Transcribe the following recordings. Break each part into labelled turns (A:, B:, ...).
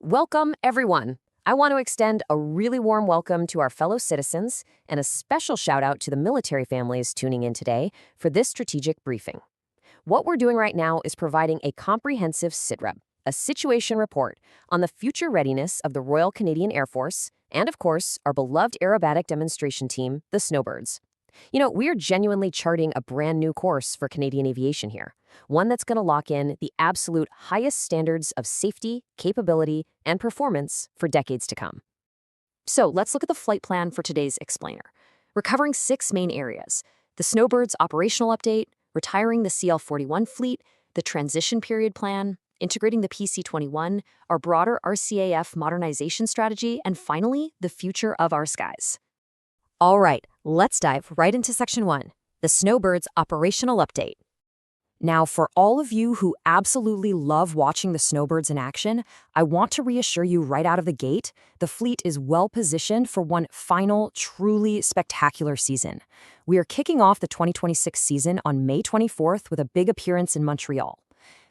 A: Welcome, everyone. I want to extend a really warm welcome to our fellow citizens and a special shout out to the military families tuning in today for this strategic briefing. What we're doing right now is providing a comprehensive sitrep, a situation report on the future readiness of the Royal Canadian Air Force and, of course, our beloved aerobatic demonstration team, the Snowbirds. We are genuinely charting a brand new course for Canadian aviation here, one that's going to lock in the absolute highest standards of safety, capability, and performance for decades to come. So let's look at the flight plan for today's explainer. We're covering 6 main areas: the Snowbirds operational update, retiring the CL-41 fleet, the transition period plan, integrating the PC-21, our broader RCAF modernization strategy, and finally, the future of our skies. All right, let's dive right into Section 1, the Snowbirds operational update. Now, for all of you who absolutely love watching the Snowbirds in action, I want to reassure you right out of the gate, the fleet is well positioned for one final, truly spectacular season. We are kicking off the 2026 season on May 24th with a big appearance in Montreal.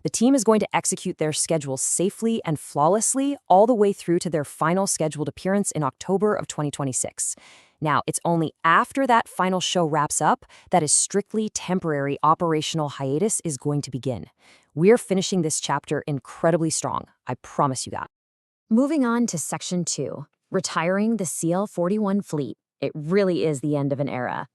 A: The team is going to execute their schedule safely and flawlessly all the way through to their final scheduled appearance in October of 2026. Now, it's only after that final show wraps up that a strictly temporary operational hiatus is going to begin. We're finishing this chapter incredibly strong, I promise you that. Moving on to Section 2, retiring the CL-41 fleet. It really is the end of an era.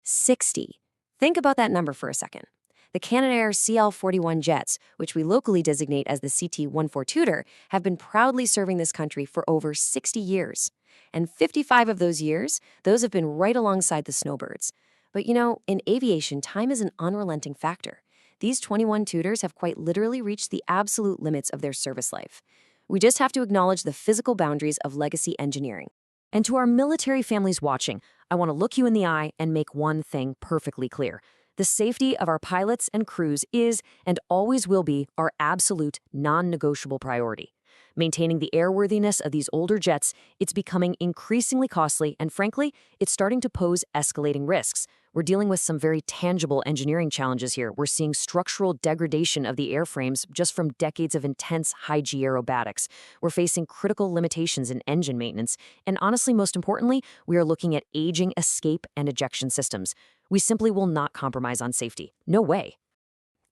A: 60. Think about that number for a second. The Canadair CL-41 jets, which we locally designate as the CT-114, have been proudly serving this country for over 60 years. And 55 of those years, those have been right alongside the Snowbirds. But in aviation, time is an unrelenting factor. These 21 tutors have quite literally reached the absolute limits of their service life. We just have to acknowledge the physical boundaries of legacy engineering. And to our military families watching, I want to look you in the eye and make one thing perfectly clear. The safety of our pilots and crews is, and always will be, our absolute, non-negotiable priority. Maintaining the airworthiness of these older jets, it's becoming increasingly costly, and frankly, it's starting to pose escalating risks. We're dealing with some very tangible engineering challenges here. We're seeing structural degradation of the airframes just from decades of intense high-G aerobatics. We're facing critical limitations in engine maintenance, and honestly, most importantly, we are looking at aging escape and ejection systems. We simply will not compromise on safety. No way.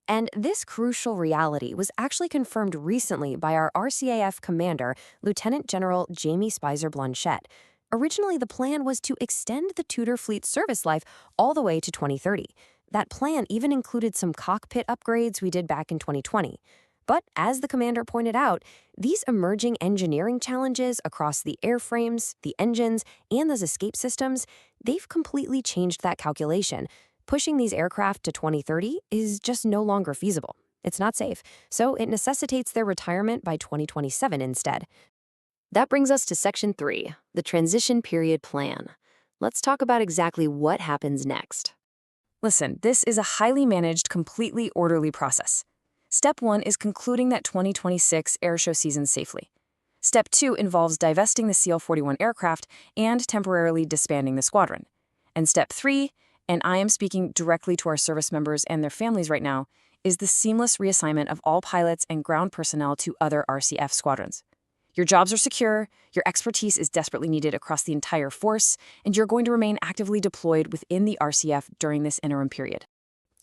A: And this crucial reality was actually confirmed recently by our RCAF commander, Lieutenant General Jamie Spicer-Blanchette. Originally, the plan was to extend the Tudor fleet's service life all the way to 2030. That plan even included some cockpit upgrades we did back in 2020. But as the commander pointed out, these emerging engineering challenges across the airframes, the engines, and those escape systems, they've completely changed that calculation. Pushing these aircraft to 2030 is just no longer feasible. It's not safe, so it necessitates their retirement by 2027 instead. That brings us to Section 3, the transition period plan. Let's talk about exactly what happens next. Listen, this is a highly managed, completely orderly process. Step 1 is concluding that 2026 airshow season safely. Step 2 involves divesting the CL-41 aircraft and temporarily disbanding the squadron. And Step 3, and I am speaking directly to our service members and their families right now, is the seamless reassignment of all pilots and ground personnel to other RCF squadrons. Your jobs are secure, your expertise is desperately needed across the entire force, and you're going to remain actively deployed within the RCF during this interim period.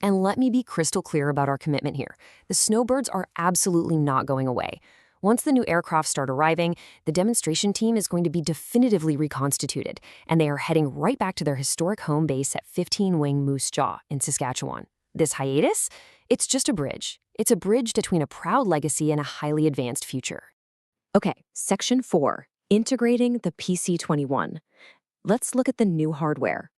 A: And let me be crystal clear about our commitment here. The Snowbirds are absolutely not going away. Once the new aircraft start arriving, the demonstration team is going to be definitively reconstituted, and they are heading right back to their historic home base at 15 Wing Moose Jaw in Saskatchewan. This hiatus? It's just a bridge. It's a bridge between a proud legacy and a highly advanced future. Okay, Section 4, integrating the PC-21. Let's look at the new hardware.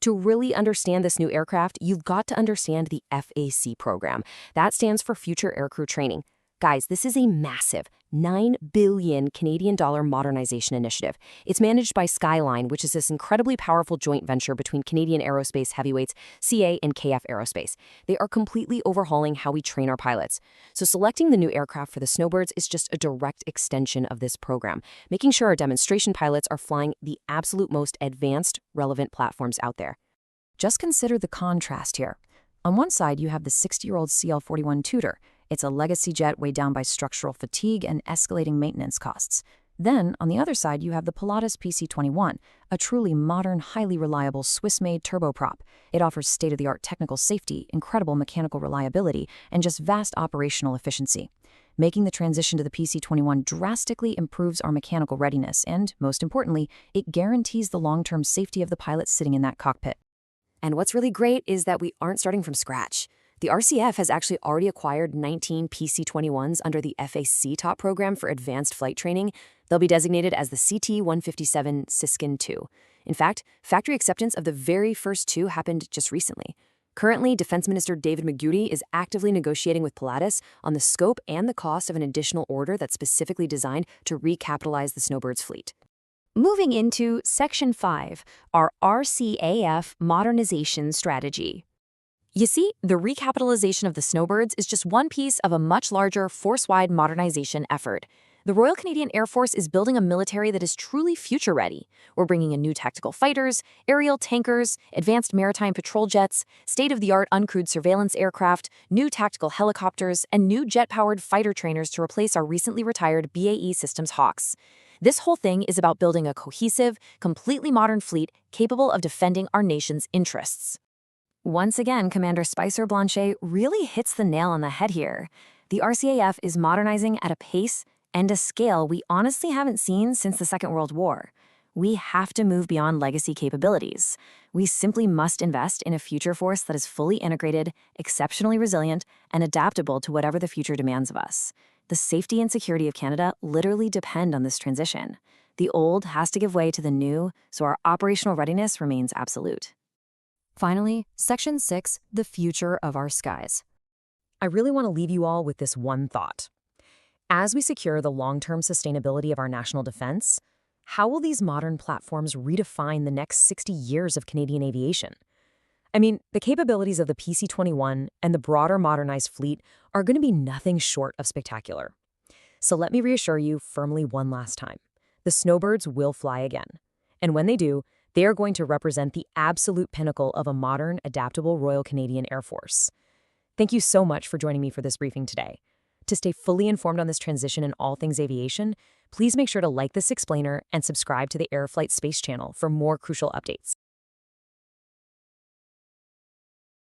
A: To really understand this new aircraft, you've got to understand the FAC program. That stands for Future Aircrew Training. Guys, this is a massive $9 billion Canadian dollar modernization initiative. It's managed by Skyline, which is this incredibly powerful joint venture between Canadian aerospace heavyweights, CA and KF Aerospace. They are completely overhauling how we train our pilots. So selecting the new aircraft for the Snowbirds is just a direct extension of this program, making sure our demonstration pilots are flying the absolute most advanced, relevant platforms out there. Just consider the contrast here. On one side, you have the 60-year-old CL-41 Tudor.
B: It's a legacy jet weighed down by structural fatigue and escalating maintenance costs. Then, on the other side, you have the Pilatus PC-21, a truly modern, highly reliable Swiss-made turboprop. It offers state-of-the-art technical safety, incredible mechanical reliability, and just vast operational efficiency. Making the transition to the PC-21 drastically improves our mechanical readiness and, most importantly, it guarantees the long-term safety of the pilots sitting in that cockpit.
A: And what's really great is that we aren't starting from scratch. The RCF has actually already acquired 19 PC-21s under the FAC Top program for advanced flight training. They'll be designated as the CT-157 Siskin II. In fact, factory acceptance of the very first two happened just recently. Currently, Defense Minister David Magudi is actively negotiating with Pilatus on the scope and the cost of an additional order that's specifically designed to recapitalize the Snowbirds fleet.
C: Moving into Section 5, our RCAF modernization strategy.
D: You see, the recapitalization of the Snowbirds is just one piece of a much larger, force-wide modernization effort. The Royal Canadian Air Force is building a military that is truly future-ready. We're bringing in new tactical fighters, aerial tankers, advanced maritime patrol jets, state-of-the-art uncrewed surveillance aircraft, new tactical helicopters, and new jet-powered fighter trainers to replace our recently retired BAE Systems Hawks. This whole thing is about building a cohesive, completely modern fleet capable of defending our nation's interests.
B: Once again, Commander Spicer Blanchet really hits the nail on the head here. The RCAF is modernizing at a pace and a scale we honestly haven't seen since the Second World War. We have to move beyond legacy capabilities. We simply must invest in a future force that is fully integrated, exceptionally resilient, and adaptable to whatever the future demands of us. The safety and security of Canada literally depend on this transition. The old has to give way to the new, so our operational readiness remains absolute.
C: Finally, Section 6, the future of our skies.
A: I really want to leave you all with this one thought. As we secure the long-term sustainability of our national defense, how will these modern platforms redefine the next 60 years of Canadian aviation? I mean, the capabilities of the PC-21 and the broader modernized fleet are going to be nothing short of spectacular. So let me reassure you firmly one last time. The Snowbirds will fly again. And when they do, they are going to represent the absolute pinnacle of a modern, adaptable Royal Canadian Air Force. Thank you so much for joining me for this briefing today. To stay fully informed on this transition in all things aviation, please make sure to like this explainer and subscribe to the Airflight Space channel for more crucial updates.